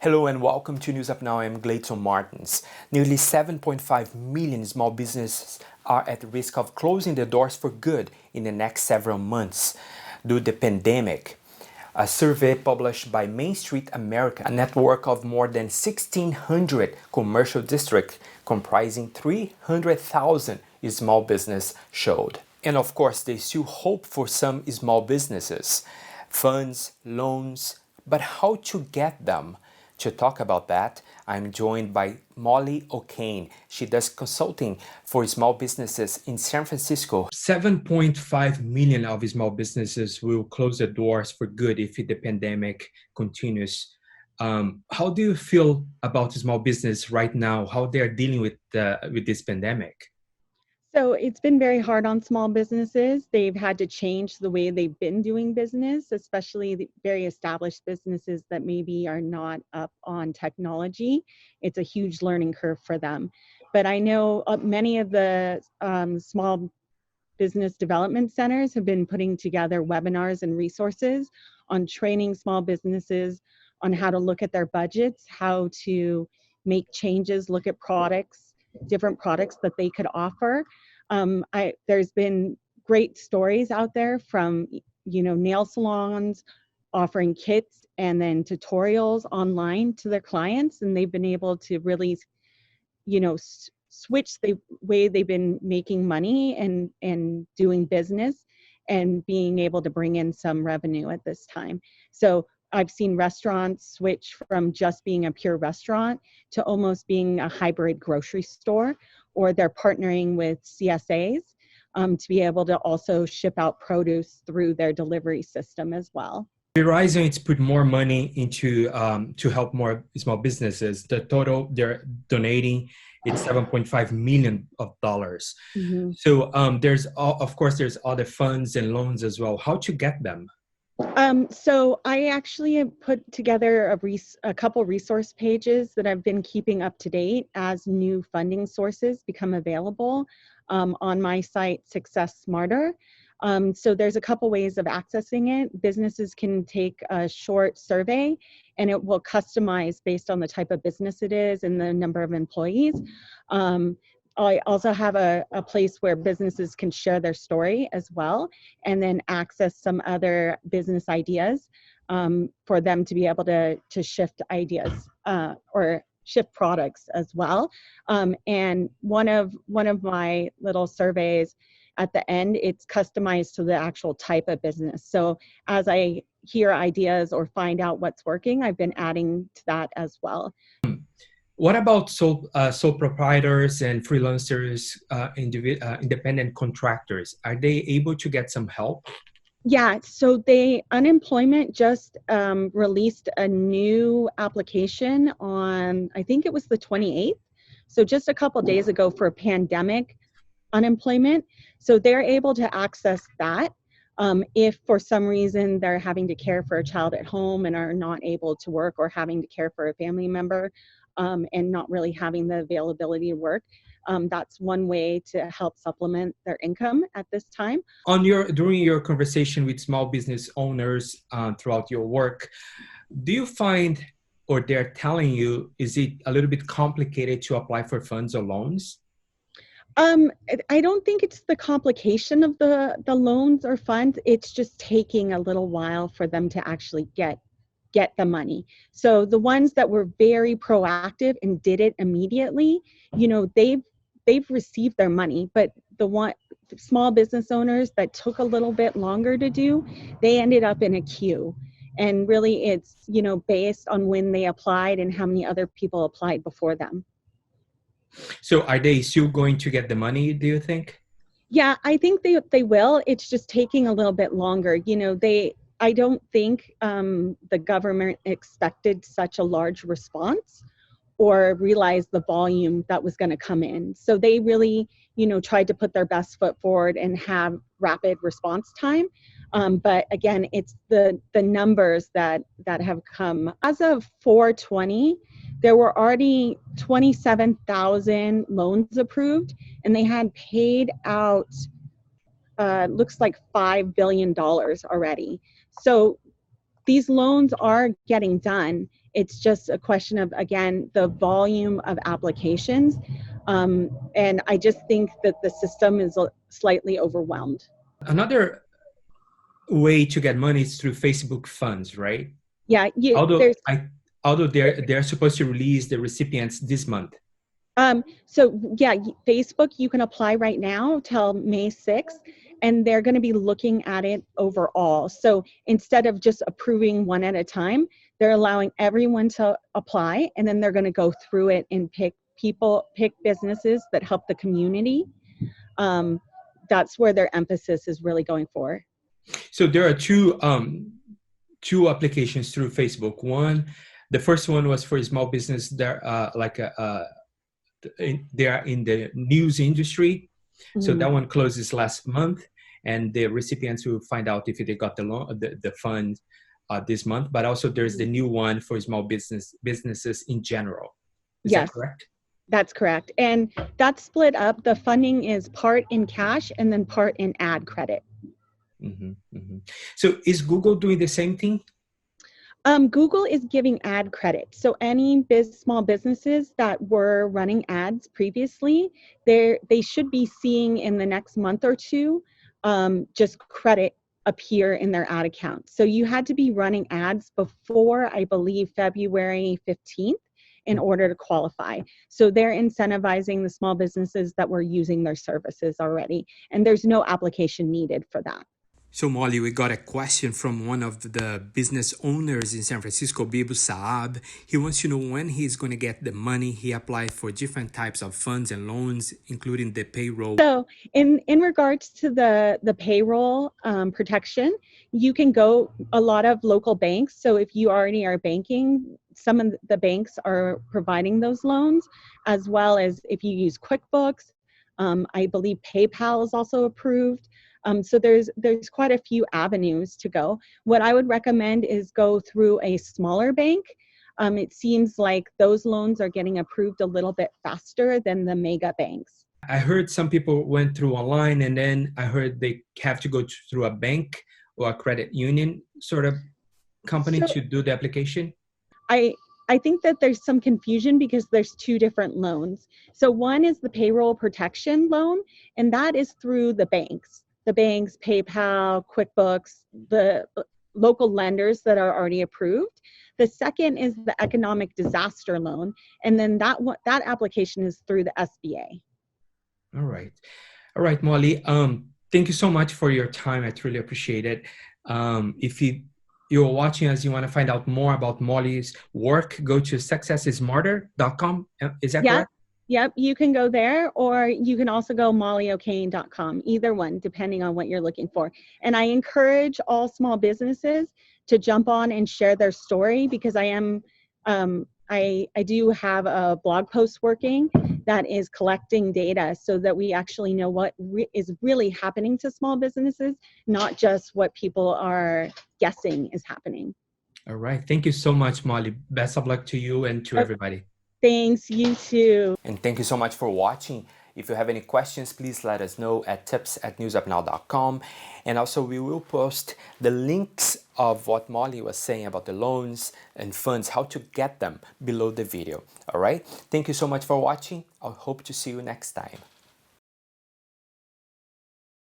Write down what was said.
Hello and welcome to News Up Now. I'm Gleidson Martins. Nearly 7.5 million small businesses are at risk of closing their doors for good in the next several months due to the pandemic. A survey published by Main Street America, a network of more than 1,600 commercial districts comprising 300,000 small businesses showed. And of course, there's still hope for some small businesses. Funds, loans, but how to get them? To talk about that, I'm joined by Molly O'Kane. She does consulting for small businesses in San Francisco. 7.5 million of small businesses will close their doors for good if the pandemic continues. How do you feel about small business right now? How they are dealing with this pandemic? So it's been very hard on small businesses. They've had to change the way they've been doing business, especially the very established businesses that maybe are not up on technology. It's a huge learning curve for them. But I know many of the small business development centers have been putting together webinars and resources on training small businesses on how to look at their budgets, how to make changes, look at products, different products that they could offer. There's been great stories out there from, nail salons offering kits and then tutorials online to their clients, and they've been able to really, switch the way they've been making money and doing business and being able to bring in some revenue at this time. So I've seen restaurants switch from just being a pure restaurant to almost being a hybrid grocery store, or they're partnering with CSAs to be able to also ship out produce through their delivery system as well. Verizon it's put more money into to help more small businesses. The total they're donating it's $7.5 million of dollars. Mm-hmm. So of course there's other funds and loans as well. How to get them? So I actually have put together a couple resource pages that I've been keeping up to date as new funding sources become available on my site, Success Smarter. So there's a couple ways of accessing it. Businesses can take a short survey and it will customize based on the type of business it is and the number of employees. I also have a place where businesses can share their story as well, and then access some other business ideas for them to be able to shift ideas or shift products as well. And one of my little surveys at the end, it's customized to the actual type of business. So as I hear ideas or find out what's working, I've been adding to that as well. What about sole proprietors and freelancers, independent contractors? Are they able to get some help? Yeah, so unemployment just released a new application on, I think it was the 28th. So just a couple days ago for pandemic unemployment. So they're able to access that. If for some reason they're having to care for a child at home and are not able to work, or having to care for a family member and not really having the availability to work, that's one way to help supplement their income at this time. During your conversation with small business owners throughout your work, do you find, or they're telling you, is it a little bit complicated to apply for funds or loans? I don't think it's the complication of the loans or funds. It's just taking a little while for them to actually get the money. So the ones that were very proactive and did it immediately, they've received their money. But the small business owners that took a little bit longer to do, they ended up in a queue. And really it's, based on when they applied and how many other people applied before them. So are they still going to get the money, do you think? Yeah, I think they will. It's just taking a little bit longer. I don't think the government expected such a large response or realized the volume that was going to come in. So they really, tried to put their best foot forward and have rapid response time. But again, it's the numbers that have come. As of 4/20, there were already 27,000 loans approved, and they had paid out, looks like $5 billion already. So these loans are getting done. It's just a question of, again, the volume of applications. And I just think that the system is slightly overwhelmed. Another way to get money is through Facebook funds, right? Yeah, Although there's although they're supposed to release the recipients this month. So yeah, Facebook, you can apply right now till May 6th, and they're going to be looking at it overall. So instead of just approving one at a time, they're allowing everyone to apply, and then they're going to go through it and pick businesses that help the community. That's where their emphasis is really going for. So there are two applications through Facebook. The first one was for small business. They're they are in the news industry. So that one closes last month, and the recipients will find out if they got the loan, the fund this month. But also there's the new one for small businesses in general. Is that correct? That's correct. And that's split up. The funding is part in cash and then part in ad credit. So is Google doing the same thing? Google is giving ad credit. So any small businesses that were running ads previously, they should be seeing in the next month or two just credit appear in their ad account. So you had to be running ads before, I believe, February 15th in order to qualify. So they're incentivizing the small businesses that were using their services already, and there's no application needed for that. So Molly, we got a question from one of the business owners in San Francisco, Bibu Saab. He wants to know when he's going to get the money. He applied for different types of funds and loans, including the payroll. So in regards to the payroll protection, you can go a lot of local banks. So if you already are banking, some of the banks are providing those loans, as well as if you use QuickBooks. I believe PayPal is also approved. So there's quite a few avenues to go. What I would recommend is go through a smaller bank. It seems like those loans are getting approved a little bit faster than the mega banks. I heard some people went through online, and then I heard they have to go through a bank or a credit union sort of company to do the application. I think that there's some confusion because there's two different loans. So one is the payroll protection loan, and that is through the banks. The banks, PayPal, QuickBooks, the local lenders that are already approved. The second is the economic disaster loan, and then that application is through the SBA. All right, Molly. Thank you so much for your time. I truly appreciate it. If you're watching us, you want to find out more about Molly's work, go to successsmarter.com. Is that correct? Yep, you can go there, or you can also go mollyo'kane.com, either one, depending on what you're looking for. And I encourage all small businesses to jump on and share their story, because I do have a blog post working that is collecting data so that we actually know what is really happening to small businesses, not just what people are guessing is happening. All right. Thank you so much, Molly. Best of luck to you and to everybody. Thanks, you too. And thank you so much for watching. If you have any questions, please let us know at tips@newsupnow.com. And also we will post the links of what Molly was saying about the loans and funds, how to get them below the video. All right. Thank you so much for watching. I hope to see you next time.